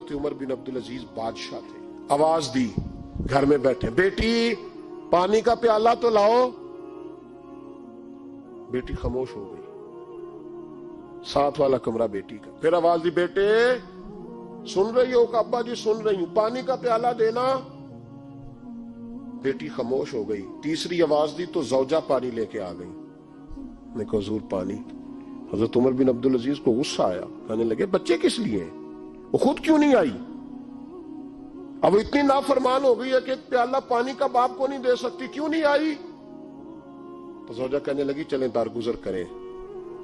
حضرت عمر بن عبد العزیز بادشاہ تھے. آواز دی, گھر میں بیٹھے, بیٹی پانی کا پیالہ تو لاؤ. بیٹی خاموش ہو گئی. ساتھ والا کمرہ بیٹی کا. پھر آواز دی, بیٹے سن رہی ہو؟ کہ ابا جی سن رہی ہوں, پانی کا پیالہ دینا. بیٹی خاموش ہو گئی. تیسری آواز دی تو زوجہ پانی لے کے آ گئی. میں کہا حضور پانی. حضرت عمر بن عبد العزیز کو غصہ آیا, کہنے لگے بچے کس لیے ہیں, وہ خود کیوں نہیں آئی؟ اب اتنی نافرمان ہو گئی ہے کہ ایک پیالہ پانی کا باپ کو نہیں دے سکتی, کیوں نہیں آئی؟ تو زوجہ کہنے لگی چلیں درگزر کریں.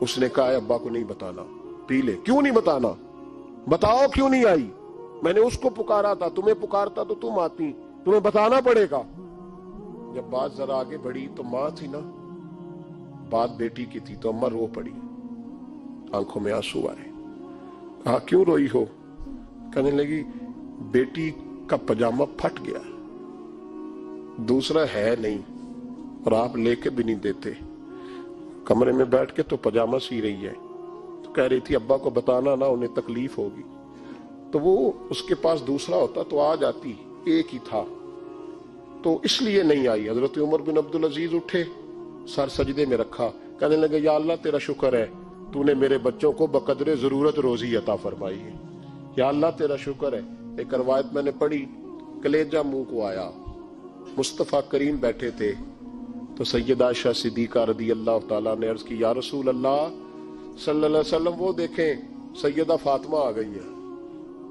اس نے کہا ابا کو نہیں بتانا, پی لے. کیوں نہیں بتانا؟ بتاؤ کیوں نہیں آئی؟ میں نے اس کو پکارا تھا, تمہیں پکارتا تو تم آتی, تمہیں بتانا پڑے گا. جب بات ذرا آگے بڑھی تو ماں تھی نا, بات بیٹی کی تھی, تو اماں رو پڑی, آنکھوں میں آنسو آئے. کہا کیوں روئی ہو؟ کہنے لگی بیٹی کا پجامہ پھٹ گیا, دوسرا ہے نہیں, اور آپ لے کے بھی نہیں دیتے. کمرے میں بیٹھ کے تو پجامہ سی رہی ہے, تو کہہ رہی تھی ابا کو بتانا نا, انہیں تکلیف ہوگی. تو وہ اس کے پاس دوسرا ہوتا تو آ جاتی, ایک ہی تھا, تو اس لیے نہیں آئی. حضرت عمر بن عبد العزیز اٹھے, سر سجدے میں رکھا, کہنے لگے یا اللہ تیرا شکر ہے, تو نے میرے بچوں کو بقدر ضرورت روزی عطا فرمائی ہے. یا اللہ تیرا شکر ہے. ایک روایت میں نے پڑھی, کلیجہ منہ کو آیا. مصطفیٰ کریم بیٹھے تھے, تو سیدہ عائشہ صدیقہ رضی اللہ تعالیٰ نے عرض کی یا رسول اللہ صلی اللہ علیہ وسلم, وہ دیکھیں سیدہ فاطمہ آ گئی ہیں,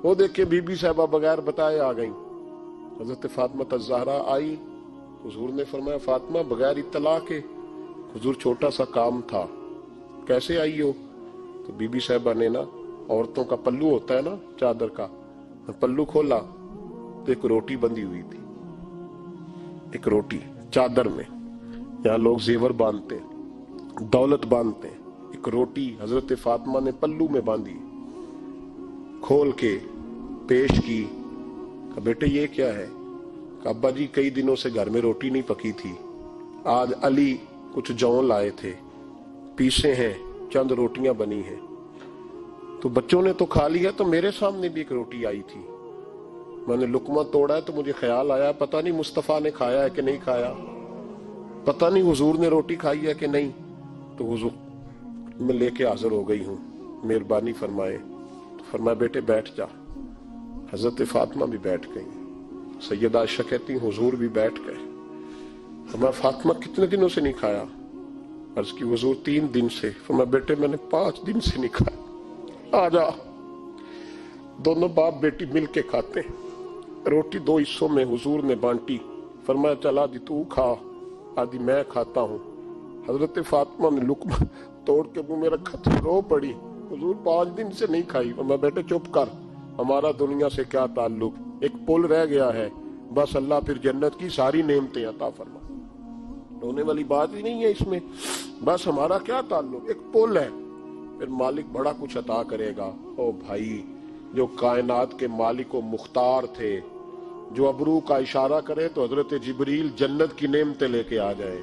وہ دیکھیں بی بی صاحبہ بغیر بتائے آ گئیں. حضرت فاطمہ الزہرا آئی, حضور نے فرمایا فاطمہ بغیر اطلاع کے؟ حضور چھوٹا سا کام تھا. کیسے آئی ہو؟ تو بی بی صاحبہ نے نا, عورتوں کا پلو ہوتا ہے نا چادر کا, پلو کھولا تو ایک روٹی بندھی ہوئی تھی, ایک روٹی چادر میں. یہاں لوگ زیور باندھتے, دولت باندھتے, ایک روٹی حضرت فاطمہ نے پلو میں باندھی, کھول کے پیش کی. کہ بیٹے یہ کیا ہے؟ کہ ابا جی کئی دنوں سے گھر میں روٹی نہیں پکی تھی, آج علی کچھ جوں لائے تھے, پیسے ہیں, چند روٹیاں بنی ہیں, تو بچوں نے تو کھا لیا, تو میرے سامنے بھی ایک روٹی آئی تھی, میں نے لقمہ توڑا ہے تو مجھے خیال آیا پتہ نہیں مصطفیٰ نے کھایا ہے کہ نہیں کھایا, پتہ نہیں حضور نے روٹی کھائی ہے کہ نہیں. تو حضور میں لے کے حاضر ہو گئی ہوں, مہربانی فرمائے. تو فرمایا بیٹے بیٹھ جا. حضرت فاطمہ بھی بیٹھ گئی. سیدہ عائشہ کہتی حضور بھی بیٹھ گئے. فرمایا فاطمہ کتنے دنوں سے نہیں کھایا؟ عرض کی حضور 3 دن سے. فرمایا بیٹے میں نے 5 دن سے نہیں کھایا, آ جا. دونوں باپ بیٹی مل کے کھاتے. روٹی 2 حصوں میں حضور نے بانٹی. فرمایا چل آدھی تو کھا, آدھی میں کھاتا ہوں. حضرت فاطمہ نے لقمہ توڑ کے منہ میں رکھا تو رو پڑی, حضور 5 دن سے نہیں کھائی. فرمایا بیٹے چپ کر, ہمارا دنیا سے کیا تعلق, ایک پل رہ گیا ہے, بس اللہ پھر جنت کی ساری نعمتیں عطا فرما. رونے والی بات ہی نہیں ہے اس میں, بس ہمارا کیا تعلق, ایک پل ہے, پھر مالک بڑا کچھ عطا کرے گا. او بھائی, جو کائنات کے مالک و مختار تھے, جو ابرو کا اشارہ کرے تو حضرت جبریل جنت کی نعمتیں لے کے آ جائے,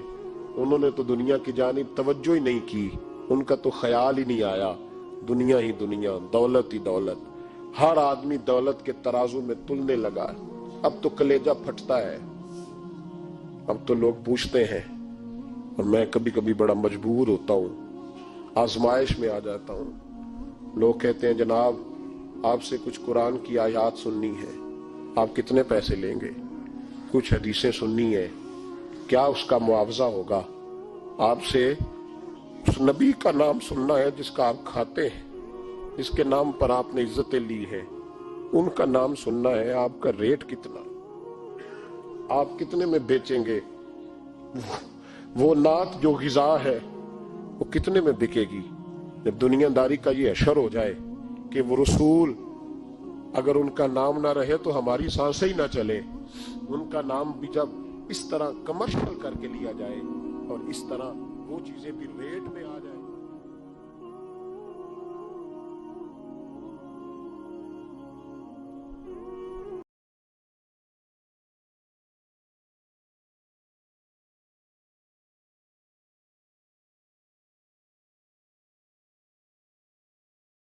انہوں نے تو دنیا کی جانب توجہ ہی نہیں کی, ان کا تو خیال ہی نہیں آیا. دنیا ہی دنیا, دولت ہی دولت, ہر آدمی دولت کے ترازو میں تلنے لگا ہے. اب تو کلیجہ پھٹتا ہے. اب تو لوگ پوچھتے ہیں, اور میں کبھی کبھی بڑا مجبور ہوتا ہوں, آزمائش میں آ جاتا ہوں. لوگ کہتے ہیں جناب آپ سے کچھ قرآن کی آیات سننی ہے, آپ کتنے پیسے لیں گے؟ کچھ حدیثیں سننی ہے, کیا اس کا معاوضہ ہوگا؟ آپ سے اس نبی کا نام سننا ہے جس کا آپ کھاتے ہیں, جس کے نام پر آپ نے عزتیں لی ہیں, ان کا نام سننا ہے. آپ کا ریٹ کتنا, آپ کتنے میں بیچیں گے؟ وہ نعت جو غذا ہے وہ کتنے میں بکے گی؟ جب دنیا داری کا یہ اشر ہو جائے کہ وہ رسول اگر ان کا نام نہ رہے تو ہماری سانسیں ہی نہ چلے, ان کا نام بھی جب اس طرح کمرشل کر کے لیا جائے اور اس طرح وہ چیزیں بھی ریٹ میں آ